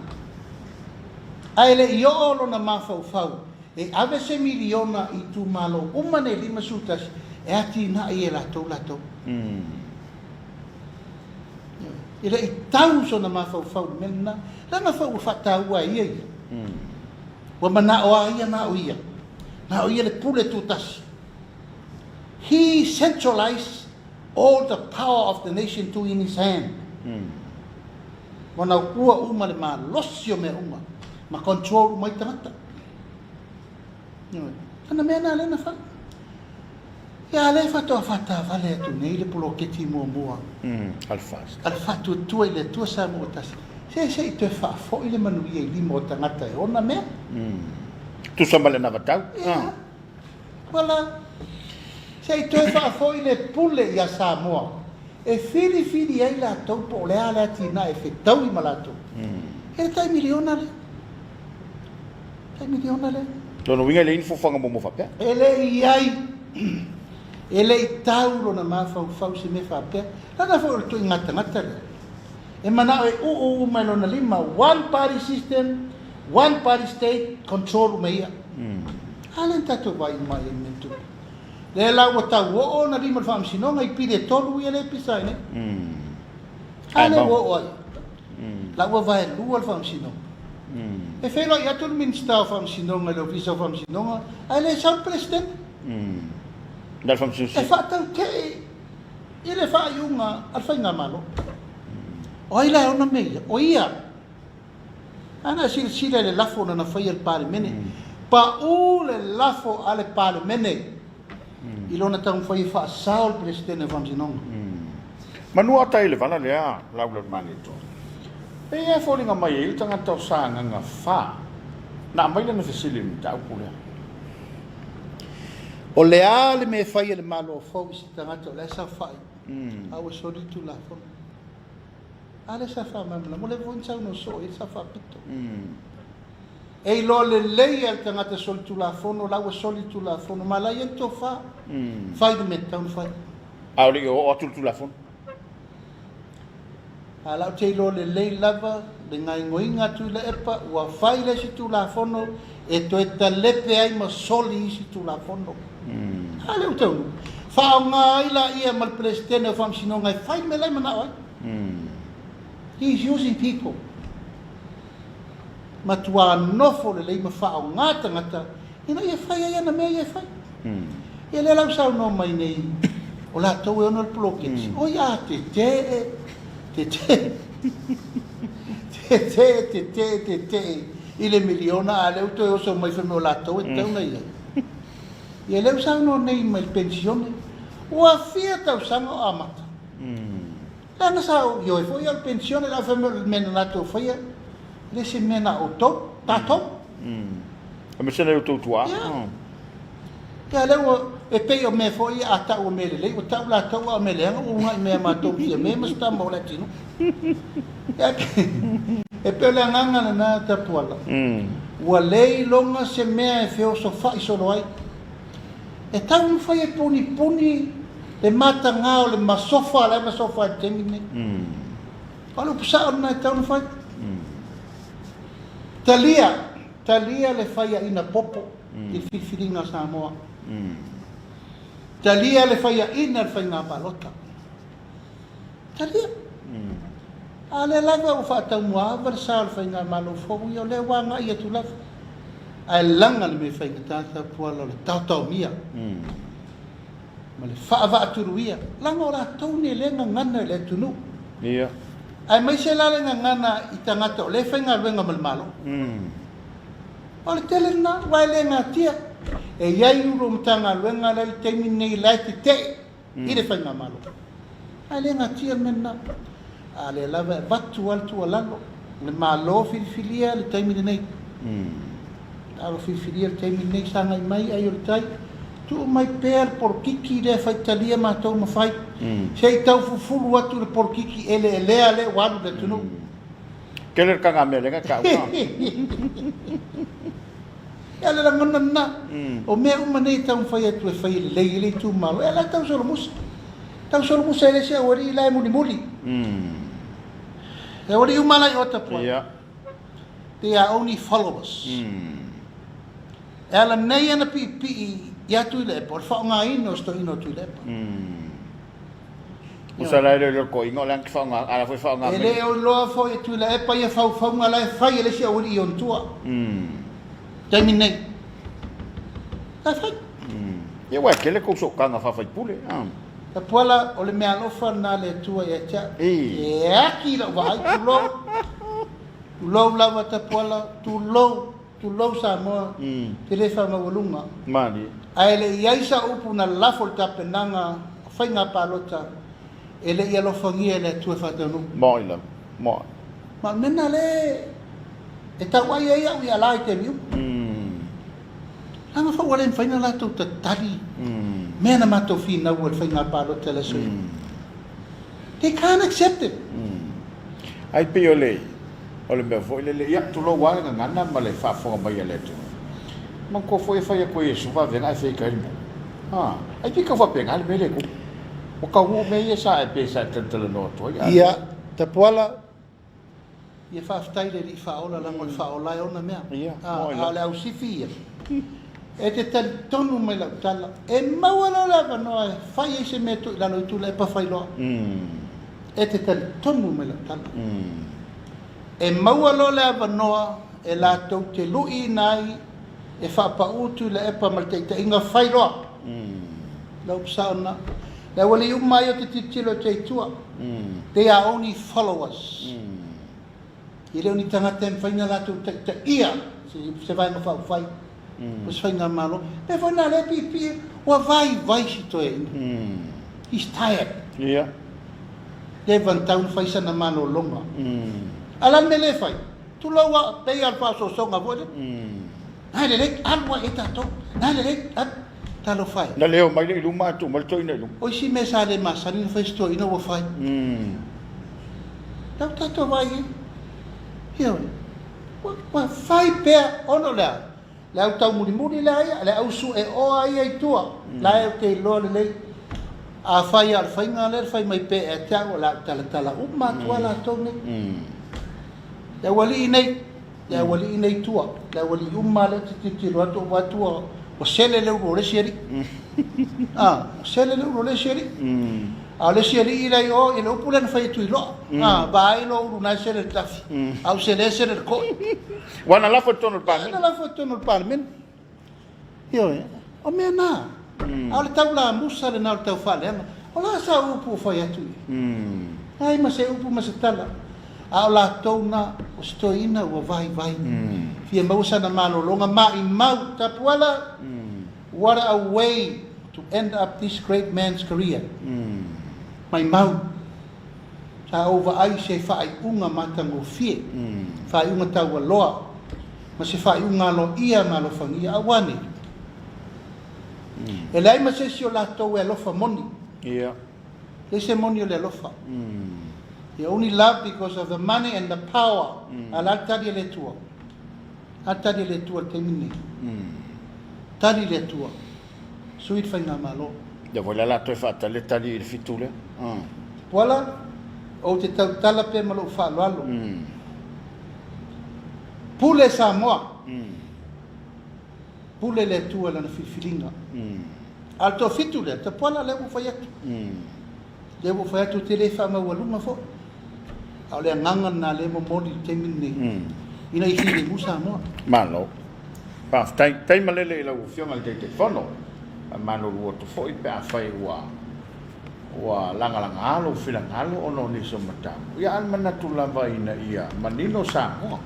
S2: Ai le i olo na mawhau. E ave se miliona i tu malo. Umane lima sutas. E ati na i e lato. I le i tau so na mawhau mena. Langa whau whatau a ia. Wa mana o a ia na o ia. Na o ia le pule tutasi. He centralized all the power of the nation to in his hand. Wana ua uma le ma losio me uma. Ma control mai tangata. Kana mea nā lena wha. Ia le whatoa whata wale atu nei le poloketi mua.
S1: Alfast.
S2: Al whatu tua i le tua Samoa tasi. Se i te whaafo i le manuia i limo o tangata e ona mea.
S1: Tu sama le navatau?
S2: Wala. Se i te whaafo i le pule i a Samoa. E whiri ai la tau po le ale ati na e whetau i malato. E tai miliona le.
S1: Lono winga le info whanga momo whapea?
S2: Ele i ai. Ele i tau na mawhau se me whapea. Lana whau le tui ngata le. E mana e mai lona lima. One party system, one party state, control me ia. Halen tato vai mai e mentu. Le lau o tau o na lima le whaamsinonga i pide tolu i ele pisai ne. Hale o ai. Lau o vai lua le whaamsinonga. E whelo i atu minsta o whaamsinonga le ofisa o whaamsinonga. Ai le South President.
S1: Dal whaamsinonga.
S2: E whaatau ke i le whaaiunga al whainga malo. O ai lai ona meia, o ia. Ana sila le lafo na whai al pare mene. Pa u le lafo ale pare mene. I lona tau whai wha sao le presidente whamsinonga.
S1: Manua ata i le wana lea, lau mani to. E e whoringa mai e tangata o sānganga wha. Nā mai lana whisili mi tau pulea.
S2: O lea le me whai le malo o whau isi tangata o le sa whai. Awa sori tu lafo. Ale sa fa mamla mo le von sa no so e sa fa pito e lo le lei al tangata sol tu la fono la soli tu la fono ma la yento fa fai de metan fai
S1: auli o tu la fono
S2: ala te lo le lei lava de ngai ngoinga tu le epa wa fai le si tu la fono e to eta lepe ai ma soli si tu la fono ale o tau fa nga ila ia mal presidente fam sino ngai fai me lai mana ai He's using people. Matua nofo le lei mawhao ngā tangata. Ina ia whai ai ana mea ia whai. Ia le lau sau no mai nei. O la tau e ono le plokets. O ia te. I le miliona a leu toi oso mai whame o la tau e tau na ia. Ia leu sau no nei mai pensione. Ua fia tau sanga o amata. Lana sa yo foi al pensione la femme mena na to foi le se mena o to tātou.
S1: A missionary tūtua.
S2: Ia leo e pei o me foi a tau o me le o tau la tau o me le o ngai me matou fia me masta mo la tino. E pe le nganga na tapuala. Ua lei longa se mea e feo so fai so loai. E tau nu fai e puni le mata ngao le masofa e tengine. Kalau pusa ona e tau nu fai. Talia le fai a ina popo i filfilinga Samoa. Talia le fai a ina le fai ngā palota. Talia. Ale lava o fata mua versal fai ngā malo fogu i o le wanga i atu lava. Ai langa le me fai ngata puala le tau mia. Ma le whaava aturuia. Langa o la taune le ngana le tunu.
S1: Ia.
S2: Ai mai se la le ngana i tangata o le fai ngā ruenga malmalo. O le tele na wai le ngā tia. E iai uro mtanga luenga le teimi nei lai te i le fai ngā malo. Ai le ngā tia mena. Ale lava vatu altu alalo le malo filfilia le taimi nei alo filfilia le taimi nei sanga mai ai o tai tu mai per por kiki le fai talia ma tau ma fai sei tau fufulu atu le por kiki ele ale walu le tunu
S1: Keler kanga mele nga ka wa.
S2: Ele la ngana o me o mane tau fai atu fai le tu malo ela tau solo mus ele se ori la muli e ori umala i ota po. They are only followers. Ela nei ana pi ya tu le por fa nga ino sto ino tu le.
S1: Usala le ko ingo lang fa nga ala foi fa nga.
S2: Ele o lo fo e tu le pa ia fa nga la fa ele se ori on tua. Tami nei. Ta fa.
S1: E wa ke le ko so kanga fa fa pule.
S2: Ta pola o le mea lofa na le tua e tia. E aki la vai tu lo lava ta pola tu lo Samoa te le fa mawalunga.
S1: Mani.
S2: Ai le iaisa upu na lafo ta penanga fai nga palota. Ele ia lofa ngia le tua fa tanu.
S1: Moila. Mo.
S2: Ma mena le e ta wai ia ui alai te miu. Lama fa wale fai na la tu ta tari. Mena mato fina ua fai ngā palo tele sui. They can't accept it.
S1: Ai pe ole mea foi le ia tu lo wa ngana ma le fa fo mai le tu. Man ko foi fai ko Yesu va venga ai fai kai. Ai pika fa penga le mele ko. O ka hu me ia sa e pesa tentele no to.
S2: Ia ta pola ia fa ftai le fa ola la mo fa ola ona mea. Ale au sifia. E te tonu mai la tala e mawala la no fai ese meto la no tu le pa fai lo e te tonu mai la tala e mawala la no e la to te lui nai e fa pa utu le pa mal te inga fai lo la upsana la wali umai o te titilo te tua they are only followers ile oni tanga tem fai na la to te ia se vai no fai Mas fai ngā malo. Pe foi na le pipi. Wa vai si to e. He's tired.
S1: Yeah.
S2: Le vantaun fai sa na malo longa. Alan me le fai. Tu lo wa pe al paso songa vole. Ai le alwa eta to. Ai le ta lo fai.
S1: Na leo mai le luma tu mal to ina lu.
S2: O si me sa le masa ni fai sto ina wa fai. Ta to vai. Hio. Wa fai pe ono la. La tau muri la ia, la au su e o ai ai tua. La e te lo le a fai al fai ngale fai mai pe e tau la tala uma tua la tone. La wali nei tua. La wali uma le te lo to wa tua. O sele le ro le seri. Sele le ro le seri. Le seri ila o ilo pulen fai tu lo. Vai lo ru na sele tafi. Au sele ko.
S1: Wana la foto no pan.
S2: Wana la foto no pan men. Yo, o me na. Al taula musa le na tau fale. Ola sa upu foi atu. Ai mas e upu mas tala. Ala tona o stoina o vai. Fia mausa na malo longa mai mau tapuala. What a way to end up this great man's career. Mai mau. Sa over ai se fai unga matango fie. Fai unga tau loa. ma se fai un ngalo ia ngalo fangia awane e lai ma se si o latou e alofa moni le se moni o le alofa you only love because of the money and the power ala tadi le tua atadi le tua te mini tadi le tua suit fai nga malo
S1: ya vola la to fatta le tali il fitule
S2: wala o te tau tala pe malo fa lalo pule Samoa pule le tua la filinga alto fitule te pola le u fai le u fai tu te le fa ma walunga fo ale nganga na le mo modi te mini ina i hiri musa mo
S1: malo pa tai malele la u fiona le te fono mano luoto foi pe a fai wa langa alo filangalo ono ni so mata ya al manatu lava ina ia manino sa mo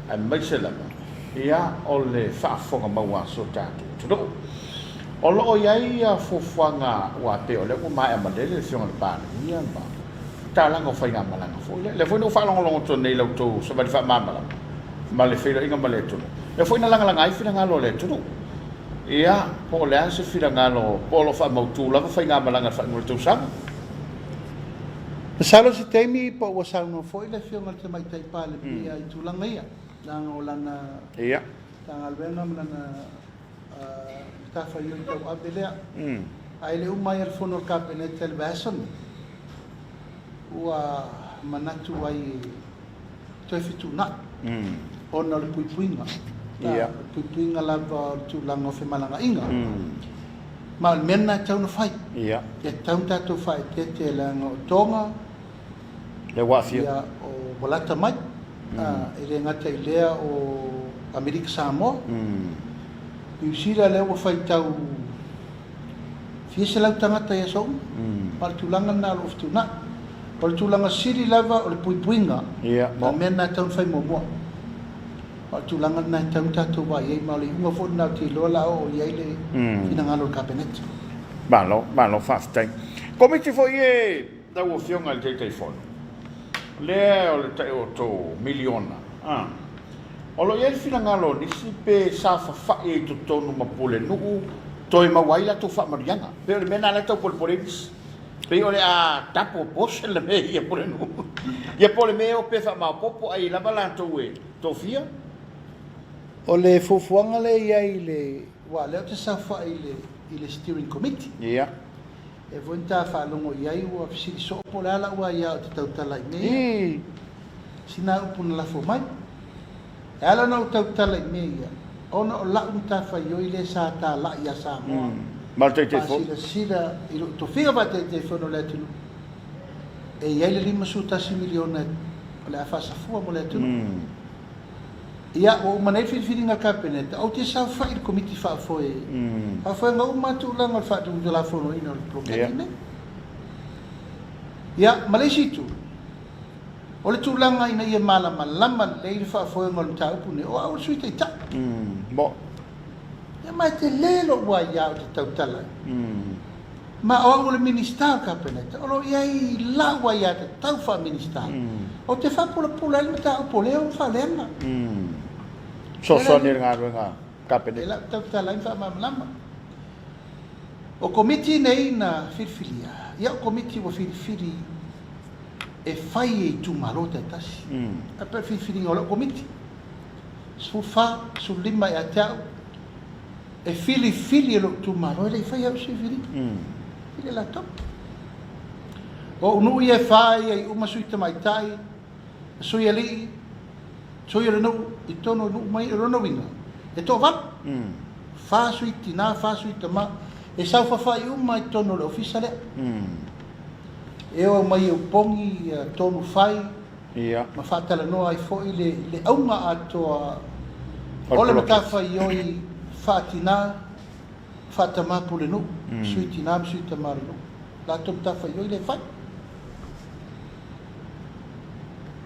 S1: ai mai se lava ia ole fa fonga mawa so tatu tudo olo o ia fofanga wa te ole ko mai amadele fiona pa ia ba talanga fai nga malanga fo le foi no fa longo to nei lo to so ba fa mamala male filo inga male to le foi na langa ai filangalo le tudo ia po le ase filangalo polo fa mautu la fa nga malanga fa ngol tu sang
S2: salo se temi po wa sa no foi le fio ngal te mai tai pale ia tu langa ia lang olana
S1: ia
S2: tang albenga mlana ta fa yo to abelea ai le umai al fono cabinet tel bason wa manatu ai to fitu na ona le puipuinga
S1: ia
S2: puipuinga la tu langa fe malanga inga mal menna tau no fai
S1: ia
S2: te tau tatu fai te langa tonga
S1: le wafia
S2: ia o bolata mai ele ngata ilea o Amerika Samoa Usira le o fai tau fiese lau tangata ia so par tulanga na lo ftuna par tulanga siri lava o le puipuinga
S1: ia
S2: mo menna tau fai mo par tulanga na tau tatu wa ye mali uma fo na ti lola o ye le finangalo cabinet
S1: malo fastai komiti foi da o fiona al telefono le o le tai o to miliona o lo ye finangalo ni sipe sa fa e to tonu mapule nu toi mawai la to fa mariana pe le mena la to polporis pe ole a tapo pos le me ye por nu ye por me o pe fa ma popo ai la bala to we to fia
S2: o le fufuanga le ia ile wa le te sa fa ile steering committee
S1: ia
S2: e vonta fa longo ia i wa si so polala wa ia te tau tala me sina upun la fo mai ala no tau tala me ia ona la unta fa yo ile sa ta la ia sa mo
S1: mal te fo
S2: sila ilo to figa ba te fo no le tu e ia le 5 miliona le fa sa fu mo le tu ia o manai filinga cabinet o te sa fa il committee fa foi fa foi nga uma tu la ngal fa tu la fo no ino problema ia malesi tu o le tu langa ina ia mala malama le fa foi ngol ta pu ne o au suite ta
S1: bo
S2: ia mai te lelo wa ia te tau tala ma o le minister cabinet o lo ia i la wa ia te tau fa minister o te fa pula le ta o le o fa lema
S1: so ni nga cabinet
S2: la tau tala fa malama o committee nei na filfilia ia o committee o filfili e fai e tu marota tasi a per filfili o committee su fa su lima e atau e fili lo tu marota e fai au filfili ile la top o nu ia fai e uma suita mai tai so ia li so ia no i tono nu mai rono winga e to va fa suitina fa suita ma e sa fa fai uma i tono le officiale e o mai o pongi tonu fai
S1: ia
S2: ma fa tala no ai fo le aunga ato ole mata fai oi fatina fatama pule no suitina suita marino la top ta fai oi le fai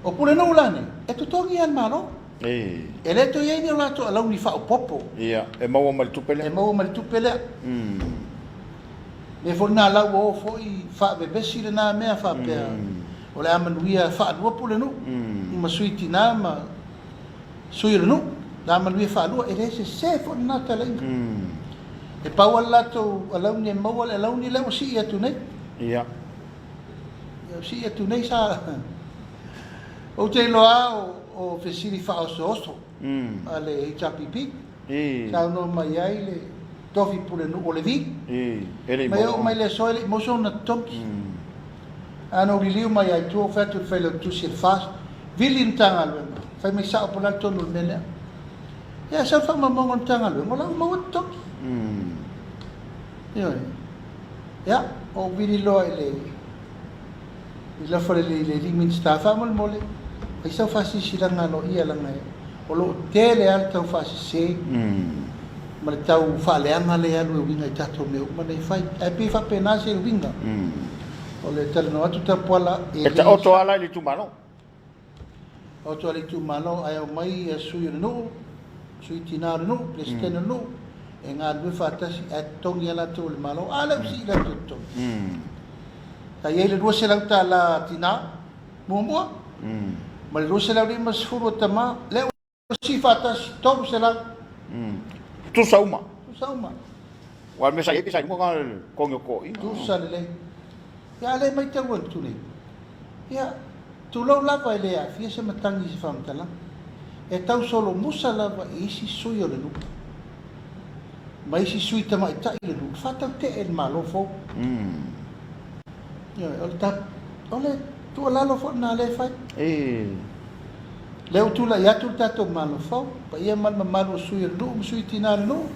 S2: o pule no lane e to tongi an mano e le to ye ni la to ala uni fa o popo
S1: ia e mau mal tupele
S2: me fo na la wo fo i fa be besi le na me fa pe o le amanuia fa do pule no ma suiti na ma suir no la man wi fa lu ele se fo na ta lenga e pa wala to ala ni mo wala ala ni le si ya tu nei
S1: ia
S2: si ya tu nei sa o te loa o fesiri fa o so ale HPP sa no mai ai le tofi pure no o le vi
S1: ele
S2: mai le so le mo so na tonki ano riliu mai ai tu fa tu fele tu sil fast vilin tanga lo fa me sa po la tonu mele ya sa fa ma mo tanga lo mo la mo tonki ya o vili lo ele ila fore le limin stafa mo mole ai sa fa si silanga lo ia la ngai o lo tele alta fa si ma tau fa le anga le alu winga tato me ma nei fai e pi fa pena se winga o le tele no atu tapola
S1: e ta oto ala li tu malo
S2: oto ali tu malo ai o mai sui no sui tina no plestene no e ngā rui whātasi e tongi ala tō le malo, ala usi ila tō. Ta iei le rua se lau tā la tina, mua, ma le rua se lau rima sifuru o tama, le usi whātasi, tōru se lau.
S1: Tu sauma.
S2: Tu sauma.
S1: Wa me sa epi sa mua kongo ko.
S2: Tu sa le. Ya le mai te wan tu le. Ya, tu lau lava ele a, fia se matangi se whamtala. E tau solo musa lava e isi sui o le luka. Mai si sui tama i tai le luka, whatau te e malo fo. Ya, ole tu alalo fo na le fai. Leo tu la yatu tato malo fo, pa ia malma malo sui le luka, sui tina le luka.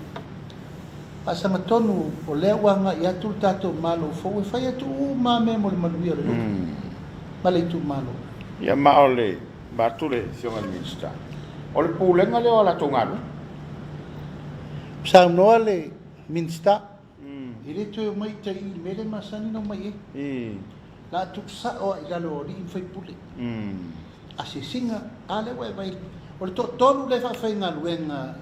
S2: Asa matonu o lea wanga yatu tato malo fo, e fai atu mame mo le manuia le luka. Male tu malo.
S1: Ia maole, batule fionga minsta. Ole pulenga leo ala tongalu.
S2: Sa noa le minsta. Ile tu mai te I mele masani no mai e. La tu sa o I lalo ori in fai pule. Ase singa ale wai vai. O le tonu le fa fai ngā luenga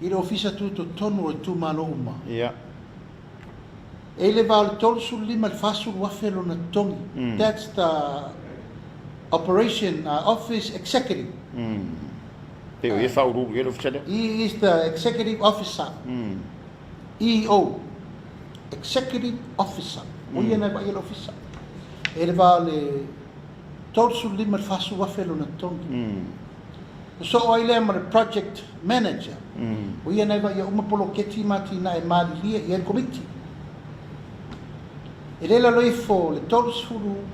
S2: I le ofisa tu to tonu o tu malo uma.
S1: Ia.
S2: E le va le tolu sul lima le fasu wafelo na tongi. That's the operation office executive.
S1: Teo ia fa uru ia ofisa.
S2: He is the executive officer. EO. Executive officer. Uia na vai officer. E le va le tolu sul lima le fasu wafelo na tongi. So ai le ma project manager. Uia na vai uma polo keti mati na e mali lia I el committee. E le la loi fo le tolu sfulu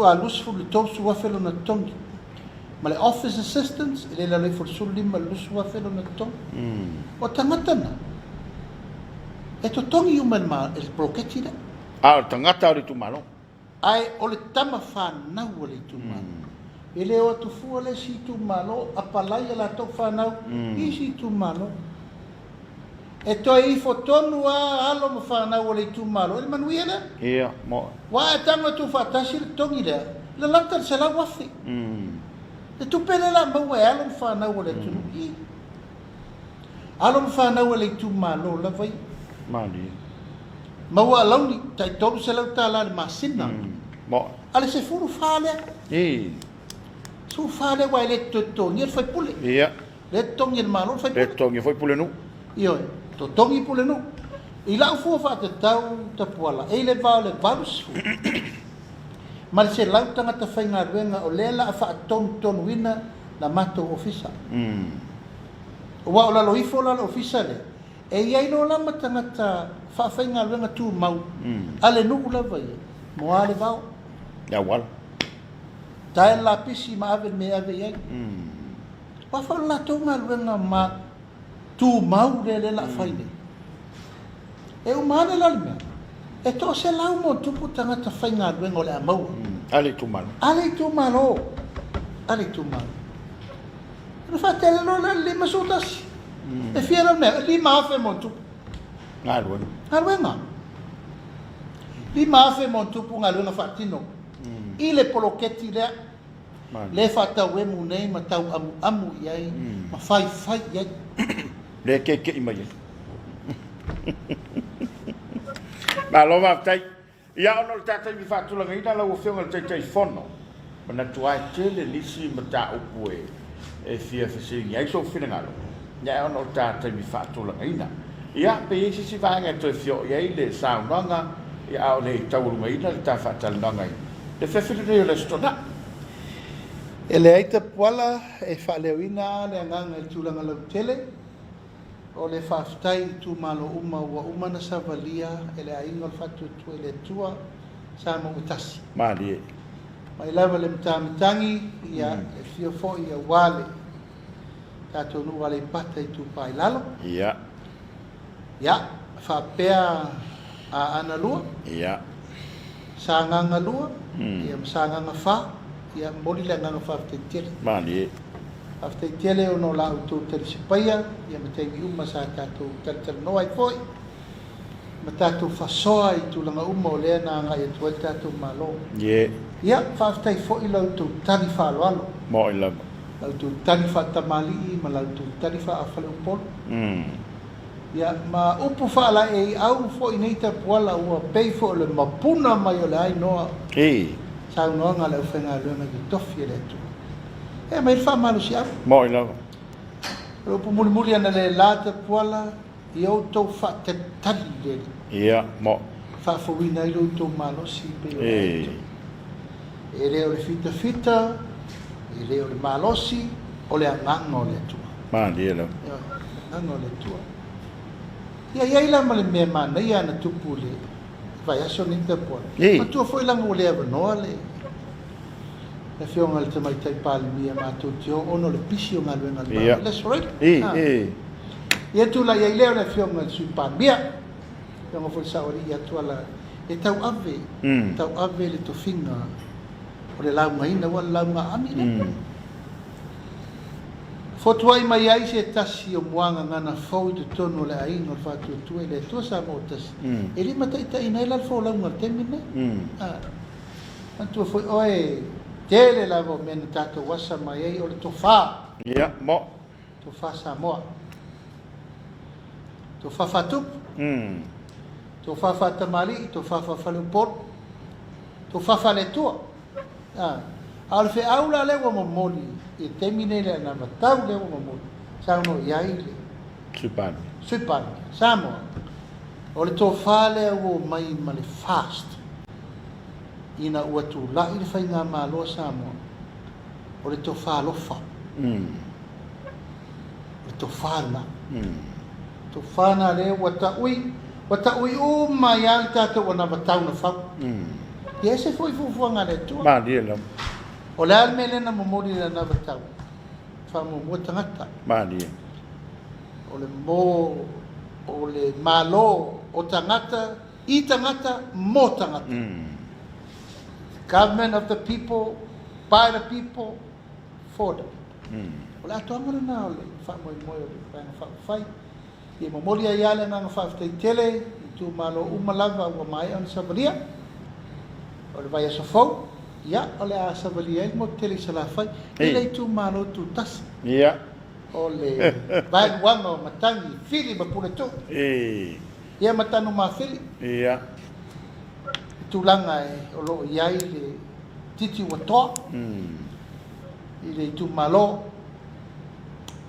S2: a lusfulu le tolu su wafelo na tongi. Ma le office assistants, e le la loi fo sulu lima lusu wafelo na tongi. O tangata na. E to tongi uman ma e proketi na.
S1: Ah, tangata ori tu malo.
S2: Ai o le tama whanau o le tu malo. E le o tu fua le si tu malo, a palai la to whanau, I si tu malo. E toi I fo tonu a alo ma whanau o le tu malo. E manuia na?
S1: Ia, mo.
S2: Wa e tanga tu whatasi le tongi lea. Le lata se la wafi. E tu pele la maua e alo ma whanau o le tunu I. Alo ma whanau o le tu malo la vai.
S1: Mali.
S2: Maua launi, tai tolu se lau ta la le masina.
S1: Mo.
S2: Ale se furu whalea. Su whalea wa le tongi e fai pule.
S1: Ia.
S2: Le tongi e malo fai pule.
S1: Le tongi foi pule nu.
S2: Io, to tongi pule nu. I lau fua wha tau tapuala. E le vau le valus. Ma le se lau tangata whai ngā ruenga o lela a wha tonu wina na mato ofisa. O wa o lalo ifo lalo ofisa le. E iai no lama tangata wha whai ngā ruenga tū mau. Ale nuku lava ia. Moa le vau.
S1: Ya wala.
S2: Tae la pisi ma ave me ave iai. Wa wha la tau ngā ruenga ma tū mau le la whaine. E o maana lali mea. E to se lau mo tupu tangata whai ngā ruenga o le a maua.
S1: Ale tu malo.
S2: Ale tu malo. Ale tu malo. Ina whatele no le lima sutasi. E whiara mea, lima afe mo tupu.
S1: Ngā ruenga.
S2: Ngā ruenga. Lima afe mo tupu ngā ruenga whatino. I le poloketi lea. Le whatau e mu nei ma tau amu iai. Ma whai iai.
S1: Le keke I mai. Ma lo va tai. Ia ono tata mi fa tula ngai la o fionga tai tai fono. Mana tuai tele lisi mata upue. e fia fesilingi ai so finangalo ia ona o tātai mi whaatolanga ia pe isi si vanga to fio ia le saunanga ia o le taurungaina le ta whaatalanga le whewhiri le stona
S2: E le aita puala e whalewina le anganga i tūlanga lau tele o le whaftai tū malo uma ua umana savalia e le ainga le whatu tu e le tua Samoa utasi.
S1: Malie.
S2: Mai lava le mtamitangi ia e fio fo ia wale tato nu wale pata i tū pai lalo.
S1: Ia.
S2: Ia, whapea a ana lua.
S1: Ia.
S2: Sanganga lua. Ia sanganga wha. Ia mori le nganga whaftai tele.
S1: Malie.
S2: Whaftai tele o no lau tō tele sipaia. Ia mategi uma sa tato tele noai foi. Ma tato whasoa i tūlanga uma o lea nā ngai atua tato malo.
S1: Ie.
S2: Ia, whaftai fo i lau tō tani whaaloalo.
S1: Mo i lama.
S2: Lau tō tani whaatamali ma lau tō tani whaafale upolo. Ia, ma upu whaala e au fo i neita puala ua pei fo le mapuna mai o le ai noa. Sau noa ngā lau whenga luenga ki tofi e le tu. E mai wha malu si au.
S1: Mo i lama.
S2: Upu muli muli ana le lata puala i au tau wha te tali le.
S1: Ia, mo.
S2: Wha fawina i lau tau malo si pe o le tu. E leo le fita fita, e leo le malosi, o le anganga o le tu.
S1: Malie lama.
S2: Anganga o le tu. Ia iaila ma le mea mana ia na tupu le vai aso ni te puala. Ma tua foi langa o le avanoa le. Le fionga le tamai tai pali mia mātou tio ono le pisi o ngā luenga le pali. Let's right. Ia tu la ia leo le fionga le sui pali mia. Fionga foi saori ia tua la. E tau ave le tofinga o le launga ina wa launga ami le. Fotuai mai ai se tasi o muanga ngana fau te tono le ainga o whātua tue le tua Samoa tasi. E rima taita ina ila fau launga temine. Antua foi oe tele lavo mena tato wasa mai ai o le tofa.
S1: Ia, mo.
S2: Tofa Samoa. Tofa Fatup. Tofa Fatamali, tofa Fafalumpor. Tofa Faletua. Al fe aula le wa momoli. E temine le na matau le wa momoli. Sauno iai le. Supani. Samoa. O le tofa le o mai ma le fast. Ina ua tu la i le whainga māloa Samoa. O le tofa lofa. Le tofa na. Tofa na le wata ui uma ia le tātou wana watau na whau. Ia se foi fufuanga le tua.
S1: Malie lama.
S2: O le almele na momori le na watau. Whamu mua tangata.
S1: Malie.
S2: O le mo, o le malo, o tangata, I tangata, mo tangata. Government of the people, by the people, for the people. O le ato amana na o le whamoi moi o le whainga whai. Ia momori a iale nganga whaftai tele, I tu malo umalava ua mai on Savalia. O le vai aso fau. Ia, o le a Savalia il mo tele sa la whai. Ila I tu malo tu tasi.
S1: Ia.
S2: O le vai wanga o matangi, fili ma pule tu. Ia matanu ma fili.
S1: Ia.
S2: Tulanga e o lo iai le titi watoa. I le tu malo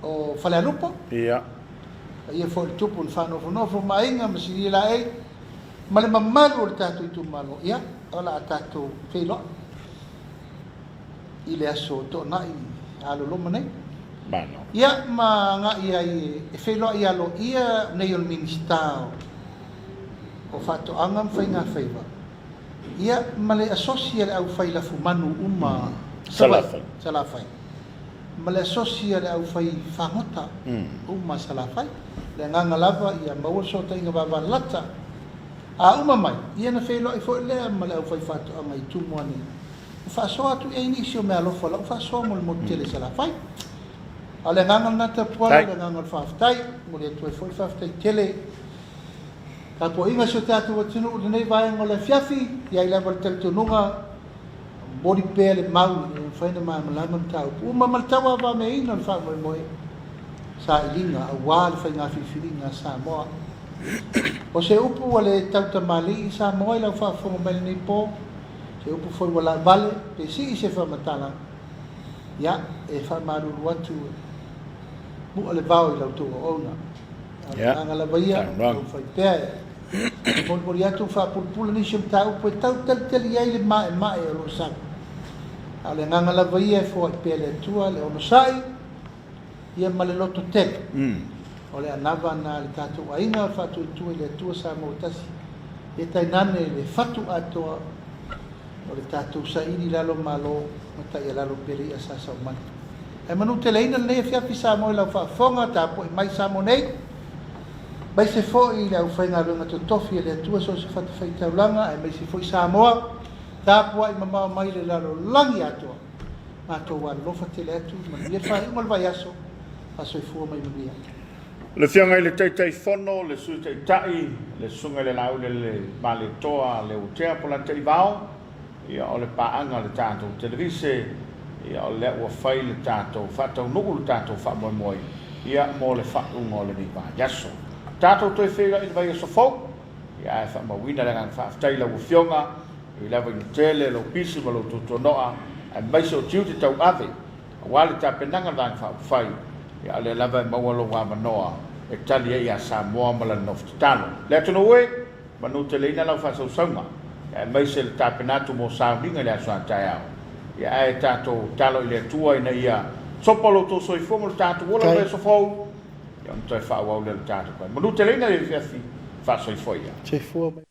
S2: o Falealupo.
S1: Ia.
S2: Ia fo le tupu le whanofo mainga ma siri la e. Ma le mamalu o le tātou I tu malo. Ia, o la tātou wheilo. I le aso to na I alo loma nei.
S1: Bano.
S2: Ia, ma nga ia e wheilo I alo ia nei o ministao. O whato angam whainga whaiva. Ia, ma le asosia le au whaila fumanu uma salafai. Ma le asosia le au whai whangota uma salafai. Le nganga lava ia maua sota inga wawa lata. A uma mai, ia na whelo I fo lea ma le au whai whato anga I tumuani. Whasoa tu e inisio mea lofa lau, whasoa mo le motele salafai. A le nganga nata puala, le nganga whaftai, mo le tue fo whaftai tele. Ka po inga so tātou atunu o nei vai ngola fiafi, ia I lewa le teletonunga, mori pēr le mau, whaina mai malama tau. Uma maltawa wa me ina le wha moe. Sa ilinga, a wā le whainga whiwhiringa Samoa. O se upu wa le tauta mali I Samoa I lau whaafonga mele nei pō. Se upu foi wala vale, pe si I se whamatala. ia e whamaruru atu mua le vau I lau tō ona.
S1: Ia.
S2: Anga la vaia,
S1: Wrong.
S2: o whai pēa. Mori atu whapulpula nisi am tau, poe tau tali ai le mae o lo sang. A le nganga la vaia e fo I pēa le tua, le ono sai, ia ma le loto tek. O le anava na le tātou ainga o whatu tua I le tua Samoa tasi. E tai nane le whatu atoa, o le tātou sa iri lalo malo, mata ia lalo peri a sa mani. E manu te leina le fiafi Samoa lau whaafonga, tā po I mai Samoa nei, mai se fo I lau whainga runga to tofi e le tua so se whatu whai taulanga, e mai se fo I Samoa, tā po I mamao mai le lalo langi atoa. Mātou wan lofa te le atu, mani ia whai umal vai aso, aso I fua mai mania.
S1: Le fianga I le teitai fono, le sui teitai, le sunga le laule le male toa, le utea po la tei vao, ia o le paanga le tātou televise, ia o le ua whai le tātou, whatau nuku le tātou wha moi, ia mo le whaunga le ni vā yaso. Tātou toi whega I le vai aso fau, ia e wha mawina le ngang whaaftai la ua fionga, I lewa I tele, lo pisi, ma lo tutonoa, e maise o tiu te tau ave, a wale tā penanga le ngang whaafai, ia le lava I maua lo wā manoa, e tali e ia Samoa ma la nofti talo. Le atono ue, manu te leina lau whasau saunga, e maise le tāpenatu mo sauringa le aso antai au. Ia e tātou talo I le tua ina ia sopalo to soifonga le tātou wola le sofou, ia mtoi whaau au le tātou. Manu te leina le fiafi whasau I foia.
S2: Te fua mai.